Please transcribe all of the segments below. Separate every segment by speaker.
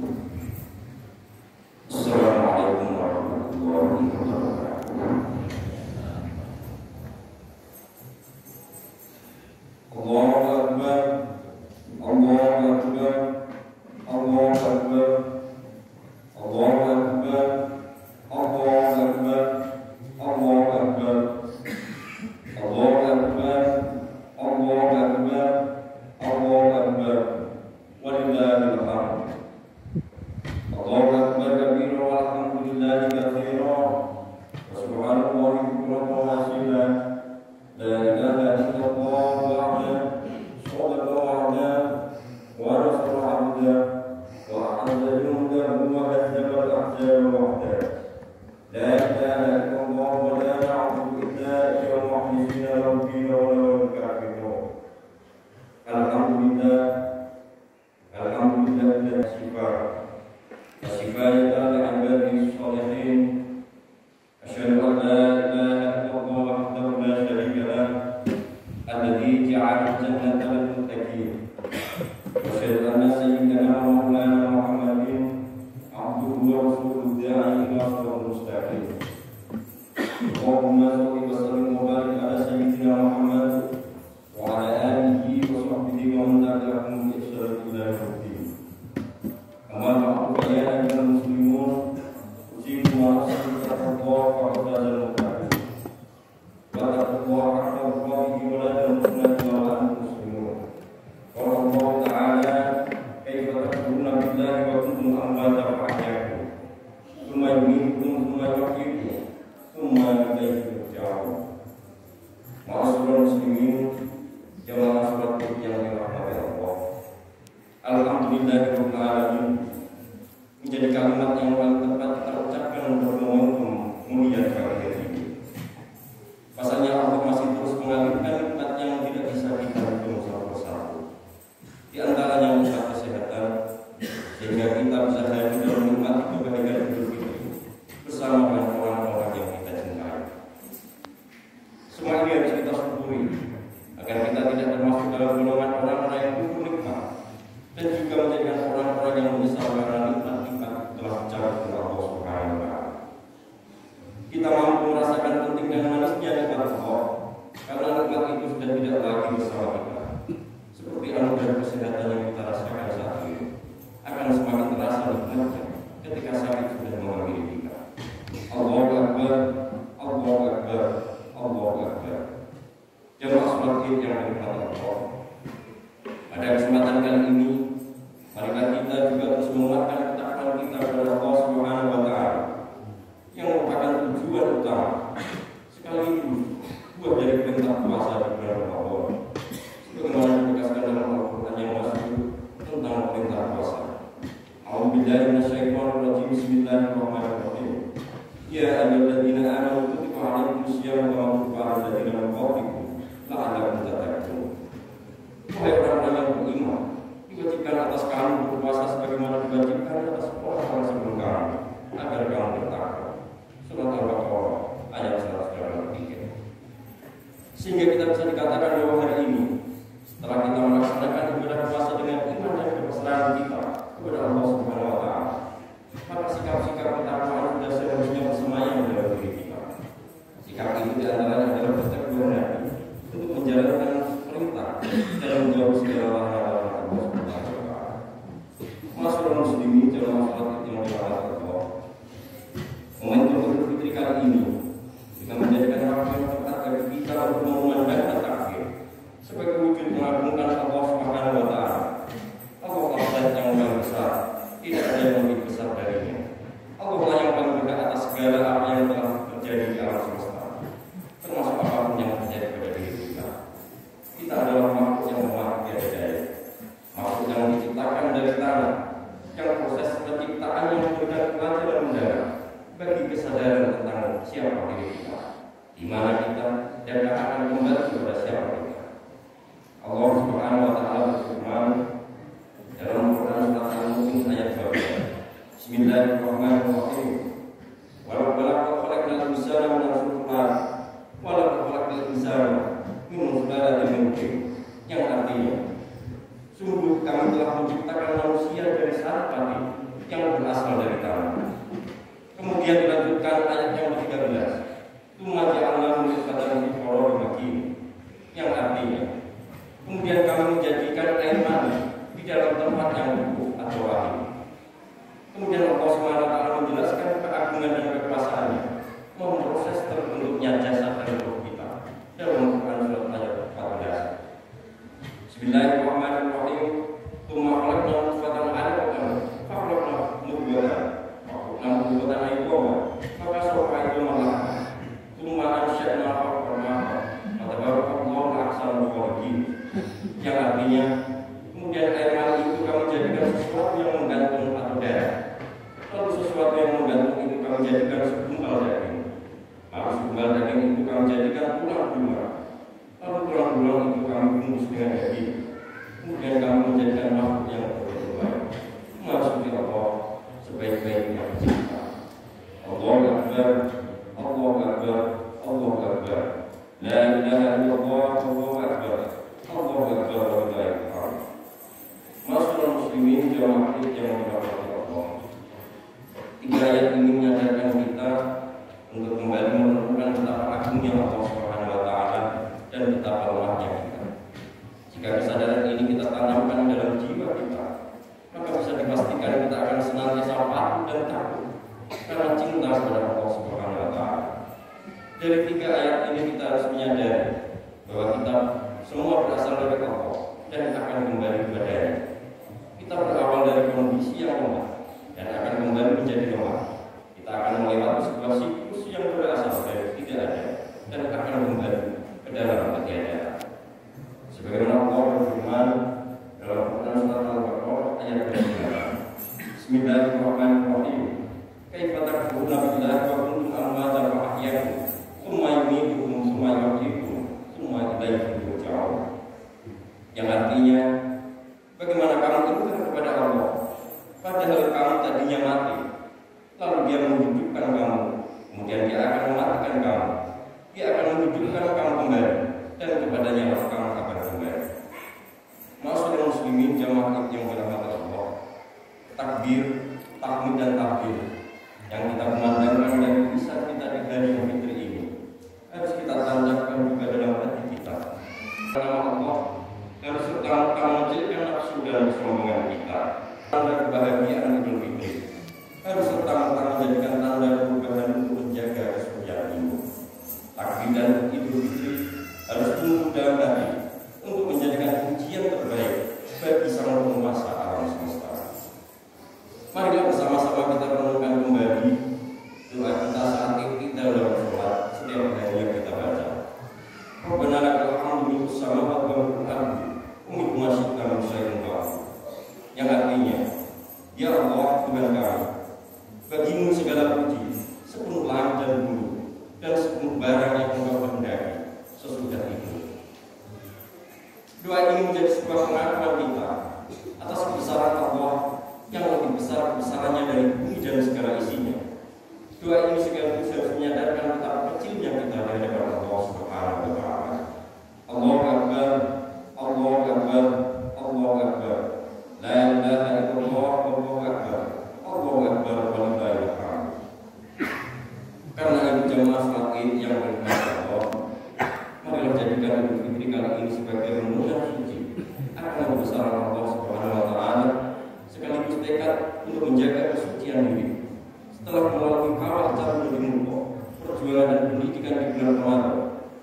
Speaker 1: Assalamualaikum warahmatullahi wabarakatuh. Allahu Akbar, Allahu Akbar, Allahu Akbar, Allahu Akbar, Allahu Akbar, Allahu Akbar, Allahu Akbar, Allahu Akbar, Allahu Akbar, walillahil hamd. Allahu Akbar kabira walhamdulillahi katsira wa subhanallahi bukratan wa asila. La ilaha illallah wahdahu shadaqallahu wa nasara 'abdahu wa a'adda jundahu wa hazzaba al-ahzaba wahdahu. La ilaha illallah wa la na'budu illa iyyahu mukhlisina lahu ad-din wa la nukaffiru. Alhamdulillah, alhamdulillah bila syifaa. Wasifaya al-ibadi sholihin. Asyhadu an la ilaha illallah wahdahu la syarika lah, alladzi ja'ala al-jannata lil muttaqin. Asyhadu anna sayyidana wa maulana Muhammadin abduhu wa rasuluhu da'i ila siratal mustaqim. Allahumma shalli wa sallim wa barik ala sayyidina Muhammad wa ala alihi wa sahbihi wa man tabi'ahum bi ihsan ila yaumil. Amma ba'du ya ayyuhal muslimun, usikum wa taqwallaha wa fadlal muttaqin. Wa taqwallaha haqqa tuqatih wa la tamutunna illa wa antum muslimun. Qala Allah ta'ala, kaifa takfuruna billahi wa kuntum amwatan fa ahyaakum. Tsumma yumeetukum tsumma yuhyikum tsumma ilayhi turja'un. Ma'asyiral muslimin, jamaah salat yang dirahmati Allah. Alhamdulillahirabbil alamin menjadi kalimat yang paling tepat kita ucapkan untuk momentum mulia kali ini. Pasalnya Allah masih terus mengalirkan nikmat yang tidak bisa kita hitung satu persatu. Di antaranya nikmat kesehatan, sehingga kita bisa hadir dan menikmati kebahagiaan hidup ini bersama dengan orang-orang yang kita cintai. Semua ini harus kita syukuri agar kita tidak termasuk dalam golongan orang-orang yang kufur nikmat, dan juga menjadikan orang-orang yang menyesal karena nikmat-nikmat telah dicabut oleh Allah Subhanahu wa Ta'ala. Kita mampu merasakan penting dan manisnya nikmat Allah, karena nikmat itu sudah tidak lagi bersama kita. Seperti anugerah kesehatan yang kita rasakan saat ini akan semakin terasa nikmatnya ketika sakit sudah menghampiri kita. Allahu Akbar, Allahu Akbar, Allahu Akbar. Jamaah salat Id yang dirahmati Allah. Pada kesempatan kali ini, marilah kita juga terus menguatkan ketakwaan kita kepada Allah Subhanahu wa Ta'ala, yang merupakan tujuan utama sekaligus buah dari perintah puasa di bulan Ramadan. Sebagaimana ditegaskan dalam Al-Quran yang masyhur tentang perintah puasa. A'udzubillahi minasyaitonir rajim. Bismillahirrahmanirrahim. Ya ayyuhalladzina amanu kutiba 'alaikumusiyam kama kutiba 'alal ladzina min qablikum la'allakum tattaqun. Wahai orang-orang yang beriman, diwajibkan atas kamu berpuasa sebagaimana diwajibkan atas orang-orang sebelum kamu, agar kamu bertakwa. Surat Al-Baqarah ayat 183. Sehingga kita bisa dikatakan bahwa hari ini, setelah kita melaksanakan ibadah puasa dengan iman dan kepasrahan kita kepada Allah Subhanahu wa Ta'ala, maka sikap-sikap ketakwaan sudah seharusnya bersemayam dalam diri kita. Sikap itu diantaranya adalah bertakwa Nabi untuk menjalankan perintah dan menjauhi segala larangan Allah Subhanahu wa Ta'ala. Masyaallah muslimin jamaah salat yang dirahmati Allah. Momentum Idul Fitri kali ini kita menjadikan waktu yang tepat bagi kita untuk memandangkan takbir sebagai wujud mengagungkan Allah Subhanahu wa Ta'ala. Allah yang paling besar, tidak ada yang lebih besar darinya. Allah yang paling berhak atas segala apa yang telah terjadi di alam semesta, termasuk apapun yang terjadi pada diri kita. Kita adalah makhluk yang maha tiada daya, makhluk yang diciptakan dari tanah, yang proses penciptaan yang memberikan pelajaran dan mendalam bagi kesadaran tentang siapa diri kita, di mana kita, dan akan kembali kepada siapa kita. Allah Subhanahu wa Ta'ala berfirman dalam Quran surat Al-Mu'min ayat 12. Bismillahirrahmanirrahim. Walau balagha khalaqnal insana min sulfan, walau khalaqnal insana min sulalatin min tin. Yang artinya, sungguh kami telah menciptakan manusia dari saraf pati melanjutkan ayat yang ke-13. Tsumma ja'alnahu nutfatan fi qararin makin. Yang artinya, kemudian kami menjadikan air mani di dalam tempat yang cukup atau rahim. Kemudian Allah SWT menjelaskan keagungan dan kekuasaannya memproses terbentuknya jasad dan ruh kita dalam Al-Quran surat ayat 14. Bismillahirrahmanirrahim. Tsumma khalaqna nutfatan 'alaqatan fa khalaqna mudghatan fa khalaqna mudghatan idhaman fa kasawna idhaman lahman tsumma ansha'na khalqan fa tabarakallahu ahsanul khaliqin. Yang artinya, kemudian air mani itu kami jadikan sesuatu yang menggantung atau darah. Lalu sesuatu yang menggantung itu kami jadikan segumpal daging. Lalu segumpal daging itu kami jadikan tulang belulang. Lalu tulang belulang itu kami bungkus dengan daging. Kemudian kami menjadikan makhluk yang berbentuk baik. Memasuki Allah sebaik-baiknya pencipta. Allahu Akbar, Allahu Akbar, Allahu Akbar. La ilaha illallah, Allahu Akbar, Allahu Akbar, Allahu Akbar. Masyaallah muslimin jamaah yang dirahmati Allah. Tiga ayat ini menyadarkan kita untuk kembali menemukan betapa agungnya Allah Subhanahu wa taala dan betapa lemahnya kita. Jika kesadaran ini kita tanamkan dalam jiwa kita, maka bisa dipastikan kita akan senantiasa patuh dan takut karena cinta kepada Allah Subhanahu wa taala. Dari tiga ayat ini kita harus menyadari bahwa kita semua berasal dari Allah dan akan kembali kepadanya. Kita berawal dari kondisi yang lemah dan akan kembali menjadi lemah. Kita akan melewati sebuah siklus yang berasal dari tidak ada dan akan kembali ke dalam ketiadaan. Sebagaimana Allah berfirman dalam Quran surat Al-Baqarah ayat 9. Bismillahirrahmanirrahim. Kaifa takfuruna billahi wa kuntum amwatan fa ahyaakum tsumma yumeetukum tsumma yuhyikum tsumma ilaihi turja'un. Yang artinya, bagaimana kamu ingkar kepada Allah padahal kamu tadinya mati, lalu Dia menghidupkan kamu, kemudian Dia akan mematikan kamu, Dia akan menghidupkan kamu kembali, dan kepadanya kamu akan kembali. Masyaallah muslimin jamaah yang dirahmati Allah, takbir, tahmid dan takbir yang kita memandangkan dan bisa kita di hari yang fitri ini harus kita tancapkan juga dalam hati kita. Karena Allah harus serta menjadikan nafsu dan kesombongan kita. Tanda kebahagiaan Idul Fitri harus serta-merta menjadikan tanda perubahan untuk menjaga kesucian ini. Takbir dan Idul Fitri harus tumbuh dalam hati untuk menjadikan ujian terbaik bagi sang penguasa alam semesta. Marilah bersama-sama kita renungkan kembali doa kita saat kita dalam sholat setiap hari yang kita baca. Rabbana lakal hamdu mil'us samawati wal ardi wa mil'u ma syi'ta min syai'in ba'd. Yang artinya, ya Allah Tuhan kami, bagimu segala puji sepenuh langit dan bumi dan sepenuh barang yang Engkau kehendaki sesudah itu. Doa ini menjadi sebuah pengakuan kita atas kebesaran Allah yang lebih besar kebesarannya dari bumi dan segala isinya. Doa ini sekaligus harus menyadarkan betapa kecilnya kita di hadapan Allah Subhanahu wa taala. Allahu Akbar, Allahu Akbar, Allahu Akbar. La ilaha illallah, Allahu Akbar, Allahu Akbar, walillahil hamd. Karena itu jamaah salat Id yang berkah Allah, marilah jadikan Idul Fitri kali ini sebagai renungan suci akan kebesaran Allah Subhanahu wa taala, sekaligus tekad untuk menjaga kesucian diri. Setelah melalui kawal jalan menuju Allah, perjuangan dan pendidikan di bulan Ramadan,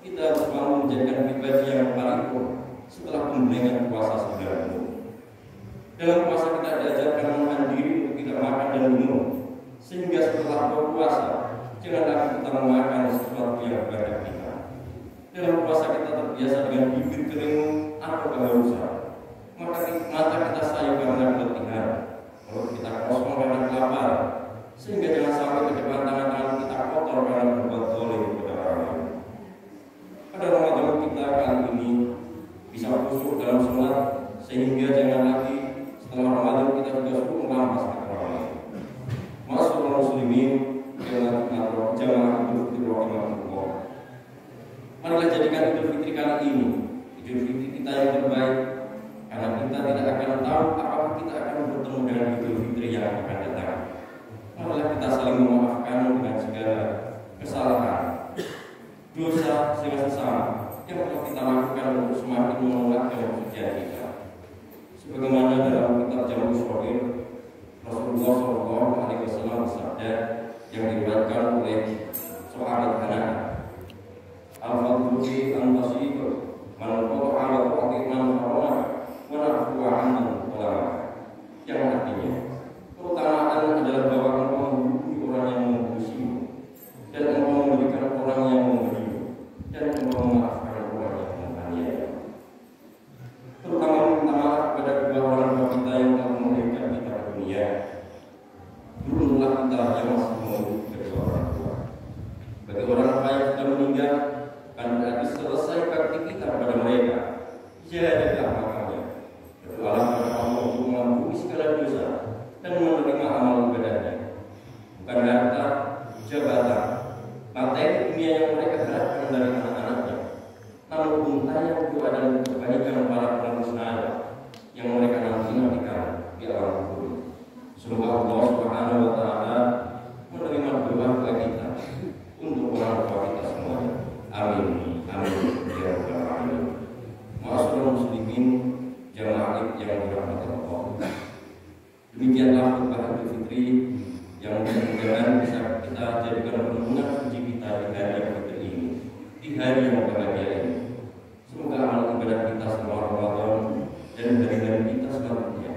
Speaker 1: kita harus mampu menjadikan pribadi yang paripurna setelah pembelengan puasa 9 bulan. Dalam puasa kita diajarkan menahan diri untuk tidak makan dan minum, sehingga setelah berpuasa jangan lagi kita memakan sesuatu yang berbeda kita. Dalam puasa kita terbiasa dengan bibir kering atau kehausan, mata kita sayu karena keletihan, mulut kita kosong karena kelaparan, sehingga jangan sampai ke depan tangan-tangan kita kotor karena berbuat zalim kepada orang lain. Pada Ramadan kita kali ini bisa khusyuk dalam sholat, sehingga jangan lagi setelah Ramadan kita juga suruh melampas ke orang lain. Masyaallah muslimin jamaah Idul Fitri rahimahullah. Marilah jadikan Idul Fitri kali ini Idul Fitri kita yang terbaik, karena kita tidak akan tahu apakah kita akan bertemu dengan Idul Fitri Beruntunglah kita yang masih mengurus kedua orang tua. Bagi orang tua yang sudah meninggal, kan berarti selesai bakti kita kepada mereka. Jadilah makamnya. Berdoalah kepada Allah untuk mengampuni segala dosa dan menerima amal ibadahnya. Bukan harta, jabatan, materi dunia yang mereka harapkan dari anak-anaknya, namun untanya itu adalah kebaikan para penebus nada yang mereka nanti-nantikan di alam kubur. Semoga Allah Subhanahu wa Ta'ala menerima doa kita untuk orang tua kita semuanya. Amin. Amin. Ya Rabbal Alamin. Ma'asyiral muslimin jamaah yang dirahmati Allah. Demikianlah khutbah Idul Fitri yang mudah-mudahan bisa kita jadikan renungan suci kita di hari yang fitri ini, di hari yang bahagia ini. Semoga amal ibadah kita selama Ramadan dan hari-hari kita selanjutnya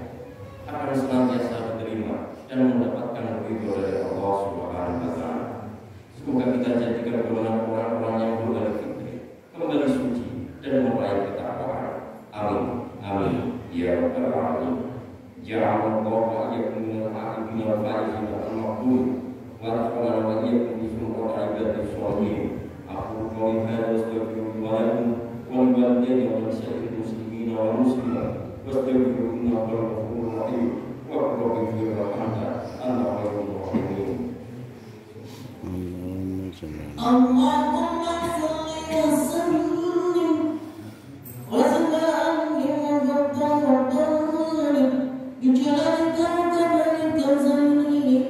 Speaker 1: akan senantiasa diterima dan mendapatkan ridho dari Allah Subhanahu wa Ta'ala. Semoga kita jadikan golongan orang-orang yang berbuat fitri, kembali suci dan meraih ketakwaan. Amin. Amin. Ya Rabbal Alamin. Ja'alallahu wa iyyakum minal a'ibin wal faizin wal maqbul wa rahmana wa iyyakum bi sum'ati ibadis sholihin. Aku qouli hadza astaghfirullah wa lakum wa lil walidayni wa lisa'il muslimin wal muslimat wastaghfiruhu innahu huwal ghafurur rahim wa rabbil rahmata anta khairur rahimin.
Speaker 2: Allahumma shalli wa sallim wa sallim wa barik بجلالك وكمالك زين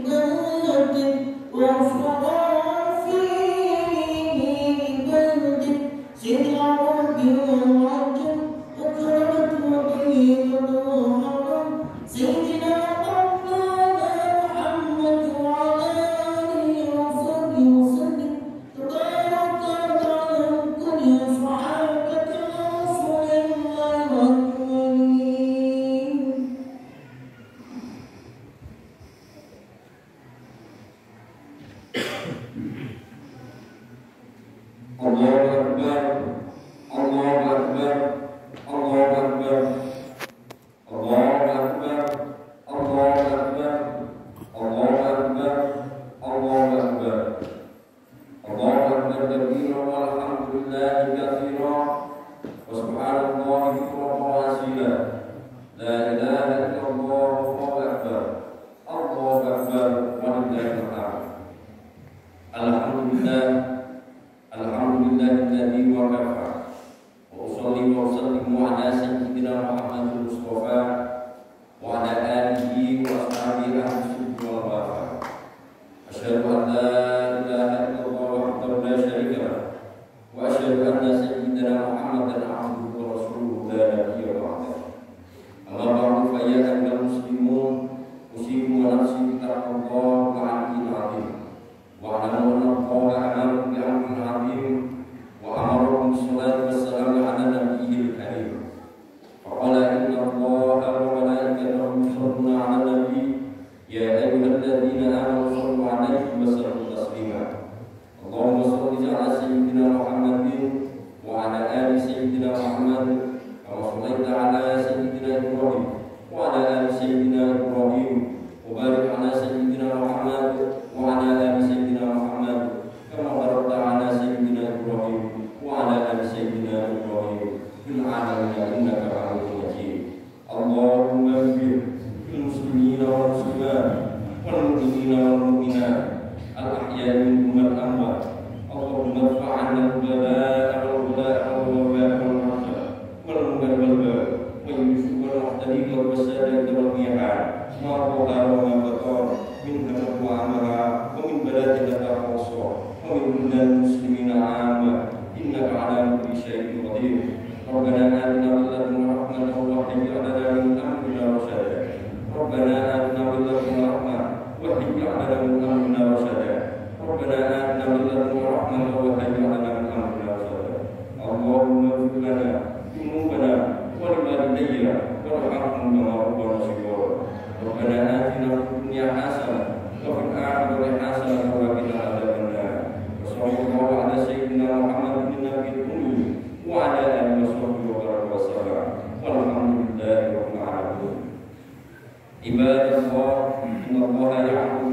Speaker 2: عبادك وافرح في عبادك سيد العرب والعجم وكرمت وطيبة وحرم سيدنا مولانا محمد وعلى آله وصحبه وسلم تبارك وتعالى كل صحابة رسول الله والمؤمنين.
Speaker 1: Allahu Akbar, Allahu Akbar, Allahu Akbar, Allahu Akbar, Allahu Akbar, Allahu Akbar, Allahu Akbar, Allahu Akbar kabira walhamdulillahi katsira wa subhanallahi bukratan wa asila. La ilaha illallah wallahu akbar. Allahu Akbar walillahil hamd. Alhamdulillah. Alhamdulillahilladzi wa kafa wa usalli wa usallimu ala sayyidina Muhammadin Mustafa wa ala alihi wa ashabihi ahli wal wafa. Asyhadu an la ilaha illallah wahdahu la syarika lah wa asyhadu anna sayyidina Muhammadan abduhu wa rasuluhu la nabiyya ba'dahu. Amma ba'du fa ya ayyuhal muslimun usikum wa nafsi bi taqwallahi wa 'alil 'azim. وَاعْلَمُوا أَنَّ اللَّهَ أَمَرَكُمْ بِأَمْرٍ عَظِيمٍ وَأَمَرَكُم بِالصَّلَاةِ وَالسَّلَامِ عَلَى نَبِيِّهِ الْكَرِيمِ فَقَالَ إِنَّ اللَّهَ وَمَلَائِكَتَهُ يُصَلُّونَ عَلَى النَّبِيِّ يَا أَيُّهَا الَّذِينَ آمَنُوا صَلُّوا عَلَيْهِ وَسَلِّمُوا تَسْلِيمًا. اللهم صل على سيدنا محمد وعلى آل سيدنا محمد كما صليت على سيدنا إبراهيم وعلى آل سيدنا إبراهيم وبارك على سيدنا محمد وعلى آل سيدنا محمد كما باركت على سيدنا إبراهيم وعلى آل سيدنا إبراهيم في العالمين إنك حميد مجيد. اللهم اغفر للمسلمين والمسلمات والمؤمنين والمؤمنات الأحياء منهم والأموات. اللهم ارفع عنا البلاء والبلاء والوباء والرحمة والمنكر والبغي واليسوء والمحترق والفساد والميعاد ما ظهر وما بطن منها وعمها ومن بلادنا خاصة ومن بلاد المسلمين عامة إنك على كل شيء قدير. ربنا آتنا من لدنك رحمة وهيئ لنا من أمرنا رشدا. ربنا آتنا من لدنك رحمة وهيئ لنا من أمرنا رشدا. ربنا آتنا من لدنك رحمة وهيئ لنا من أمرنا رشدا. اللهم اغفر لنا ذنوبنا ولوالدينا وارحمهم كما ربنا صغارا. ربنا آتنا في الدنيا حسنة وفي الآخرة حسنة وقنا عذاب النار. وصلى الله على سيدنا محمد النبي الأمي وعلى آله وصحبه وسلم والحمد لله رب العالمين. عباد الله إن الله يعلم